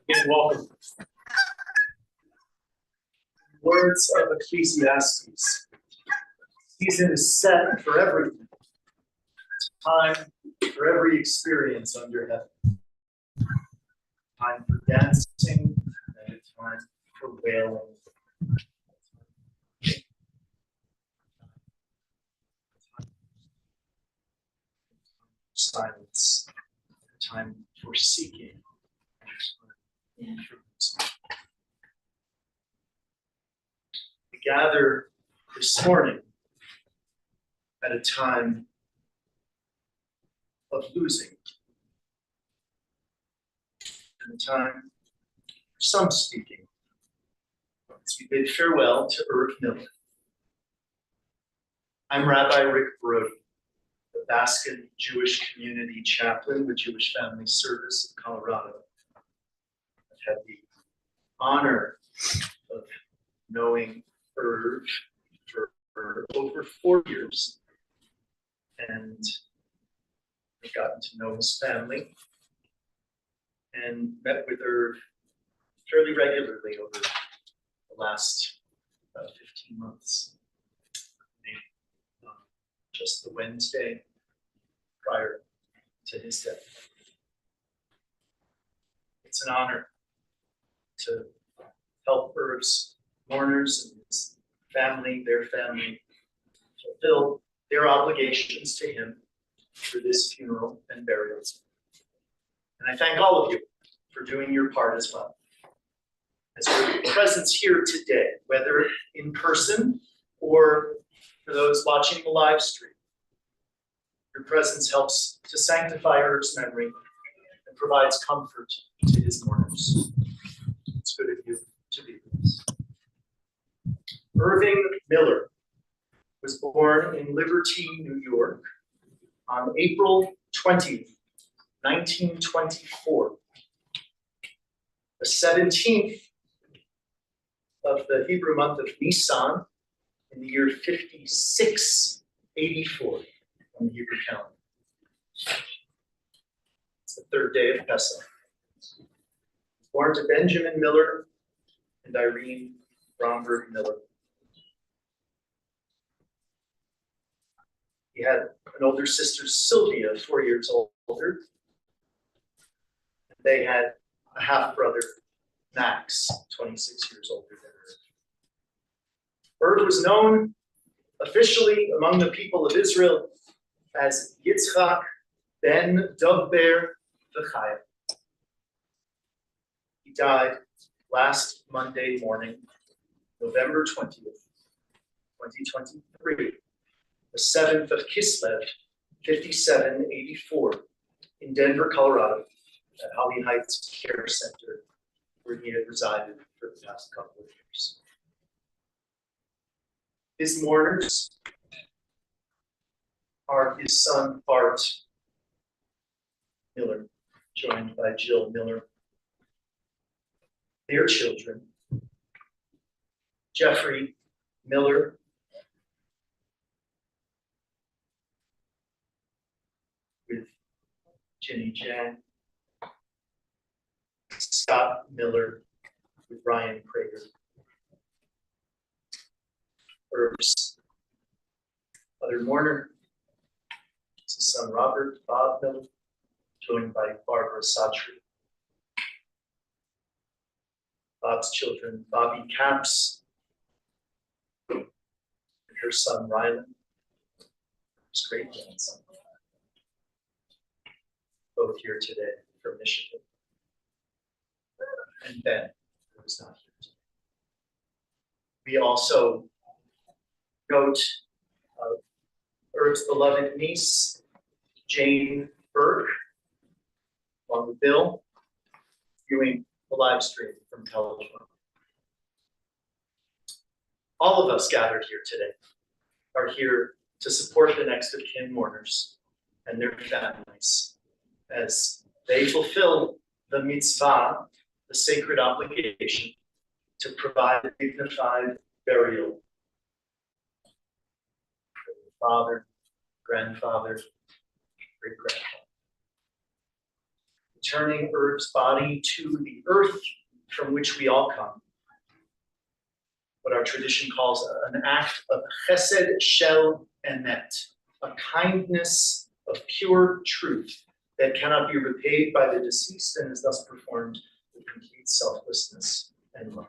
and welcome. Words of Ecclesiastes. Season is set for everything. Time for every experience under heaven. Time for dancing and a time for wailing. Silence. A time for seeking. And for we gather this morning at a time of losing, and a time for some speaking, as we bid farewell to Irving Miller. I'm Rabbi Rick Brody, the Baskin Jewish Community Chaplain with Jewish Family Service of Colorado. I've had the honor of knowing Irv for over 4 years, and I've gotten to know his family and met with Irv fairly regularly over the last 15 months. Just the Wednesday prior to his death. It's an honor to help Irv's mourners and his family, their family, fulfill their obligations to him for this funeral and burial. And I thank all of you for doing your part as well. As your presence here today, whether in person or for those watching the live stream, your presence helps to sanctify Irv's memory and provides comfort to his mourners. It's good of you to be with us. Irving Miller was born in Liberty, New York on April 20th, 1924, the 17th of the Hebrew month of Nisan in the year 5684 on the Hebrew calendar. It's the third day of Pesach. Born to Benjamin Miller and Irene Bromberg Miller. He had an older sister, Sylvia, 4 years older. They had a half-brother, Max, 26 years older than Irv. Irv was known officially among the people of Israel as Yitzchak ben Dovber V'chaya. He died last Monday morning, November 20th, 2023, the 7th of Kislev, 5784, in Denver, Colorado, at Holly Heights Care Center, where he had resided for the past couple of years. His mourners are his son, Bart Miller, joined by Jill Miller. Their children, Jeffrey Miller, with Ginny Jan, Scott Miller with Ryan Prager. Irv's other mourner is his son Robert Bob Miller, joined by Barbara Satri. Bob's children, Bobby Capps and her son Rylan, his great grandson, both here today from Michigan. And Ben, who is not here today. We also note Irv's beloved niece, Jane Burke, along with Bill, viewing the live stream from television. All of us gathered here today are here to support the next of kin mourners and their families as they fulfill the mitzvah, the sacred obligation, to provide a dignified burial for the father, grandfather, great-grandfather. The returning Irv's body to the earth from which we all come. What our tradition calls an act of chesed shel emet, a kindness of pure truth that cannot be repaid by the deceased and is thus performed with complete selflessness and love.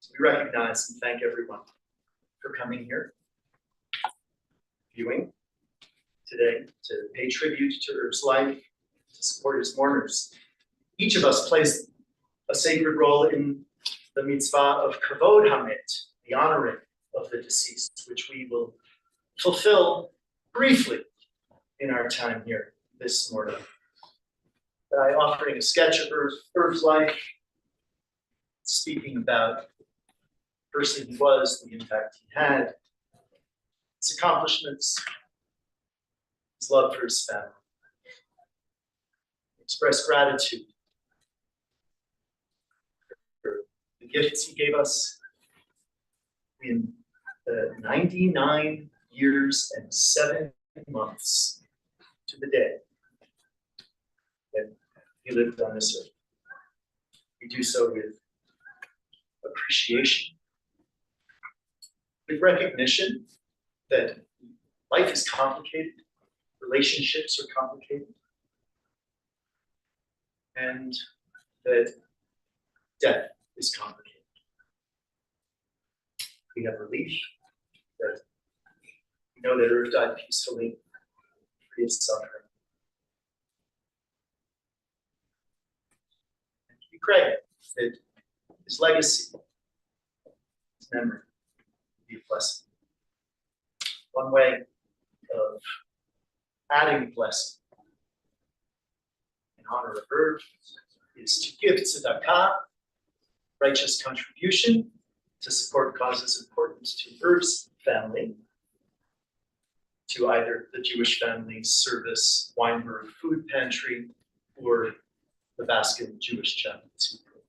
So we recognize and thank everyone for coming here, viewing today, to pay tribute to Irv's life, to support his mourners. Each of us plays a sacred role in the mitzvah of kavod hamet, the honoring of the deceased, which we will fulfill briefly in our time here this morning by offering a sketch of Irv's life, speaking about the person he was, the impact he had, his accomplishments, his love for his family. Express gratitude for the gifts he gave us in the 99 years and 7 months to the day that he lived on this earth. We do so with appreciation, with recognition that life is complicated, relationships are complicated, and that death is complicated. We have relief that we know that Irv died peacefully, free of suffering. And we pray that his legacy, his memory, be a blessing. One way of adding blessing in honor of Irv is to give tzedakah, righteous contribution, to support causes important to Irv's family, to either the Jewish Family Service Weinberg Food Pantry or the Baskin Jewish Chaplaincy Program.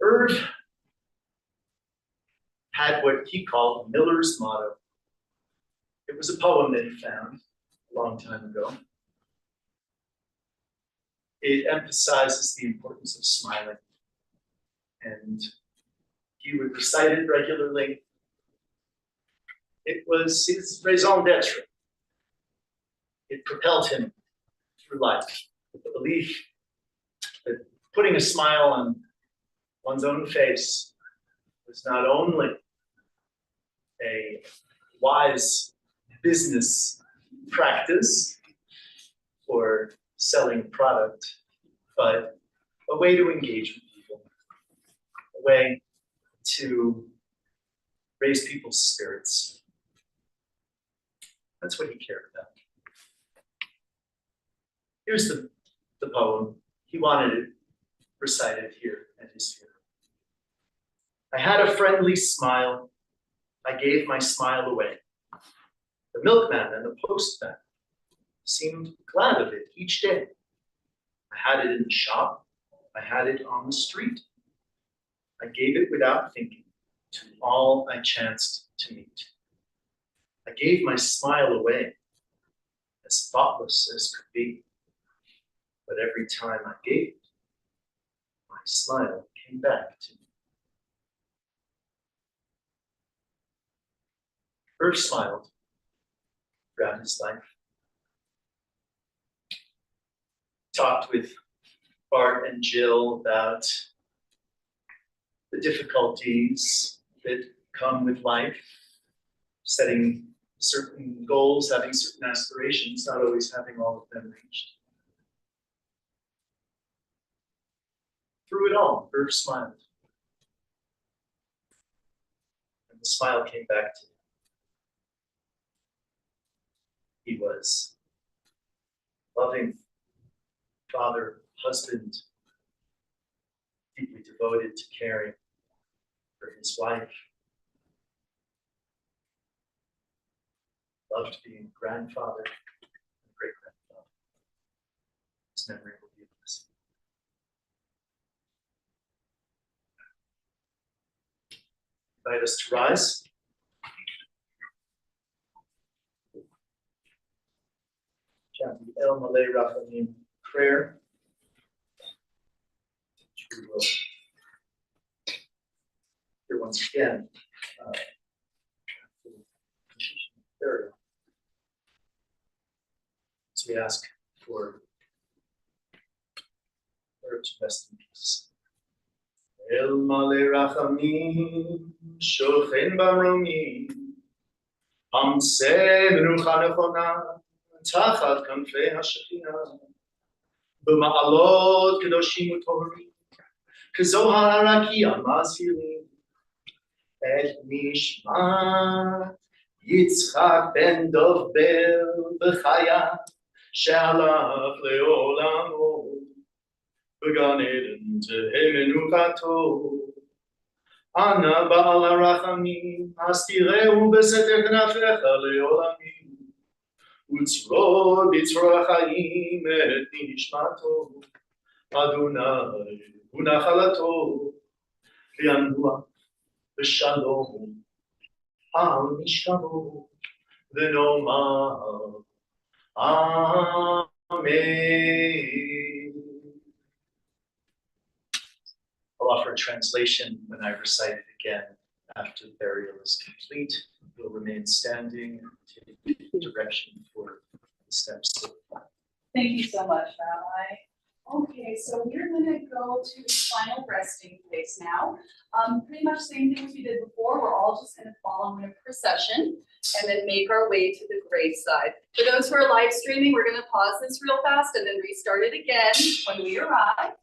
Irv had what he called Miller's motto. It was a poem that he found a long time ago. It emphasizes the importance of smiling, and he would recite it regularly. It was his raison d'etre. It propelled him through life, with the belief that putting a smile on one's own face was not only a wise business practice for selling product, but a way to engage with people, a way to raise people's spirits. That's what he cared about. Here's the poem. He wanted it recited here at his funeral. I had a friendly smile. I gave my smile away. The milkman and the postman seemed glad of it each day. I had it in the shop. I had it on the street. I gave it without thinking to all I chanced to meet. I gave my smile away, as thoughtless as could be. But every time I gave it, my smile came back to me. Irv smiled throughout his life. Talked with Bart and Jill about the difficulties that come with life, setting certain goals, having certain aspirations, not always having all of them reached. Through it all, Irv smiled. And the smile came back to him. He was loving father, husband, deeply devoted to caring for his wife. Loved being a grandfather and great-grandfather. His memory will be a blessing. invite us to rise. El Malay Rachamim prayer. We will here once again. Burial. So we ask for her to rest in peace. El Malay Rachamim, Shochen Baromim, Amse Menucha Nechona, Tachat Kanfei HaShekhinah, B'ma'alot Kedoshim U'Toharim, K'zohar HaRakia Mazhirim, Et Nishmat Yitzchak Ben Dov Ber B'chaya, She'alach Le'olamo, B'gan Eden Tehei Menuchato, Ana Ba'al HaRachamim, Astireu B'seter Knafecha Le'olamim, Utzro B'tzro HaChaim Et Nishmato, Adonai Unachalato, V'yanua B'shalom Al Mishkavo V'nomar Amen. I'll offer a translation when I recite it again. After the burial is complete, we'll remain standing and take direction for the steps. Thank you so much, Rabbi. Okay, so we're gonna go to the final resting place now. Pretty much same thing as we did before. We're all just gonna follow in a procession and then make our way to the graveside. For those who are live streaming, we're gonna pause this real fast and then restart it again when we arrive.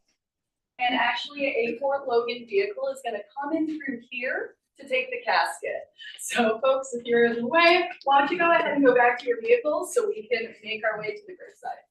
And actually, a Fort Logan vehicle is gonna come in through here to take the casket. So folks, if you're in the way, why don't you go ahead and go back to your vehicles so we can make our way to the graveside.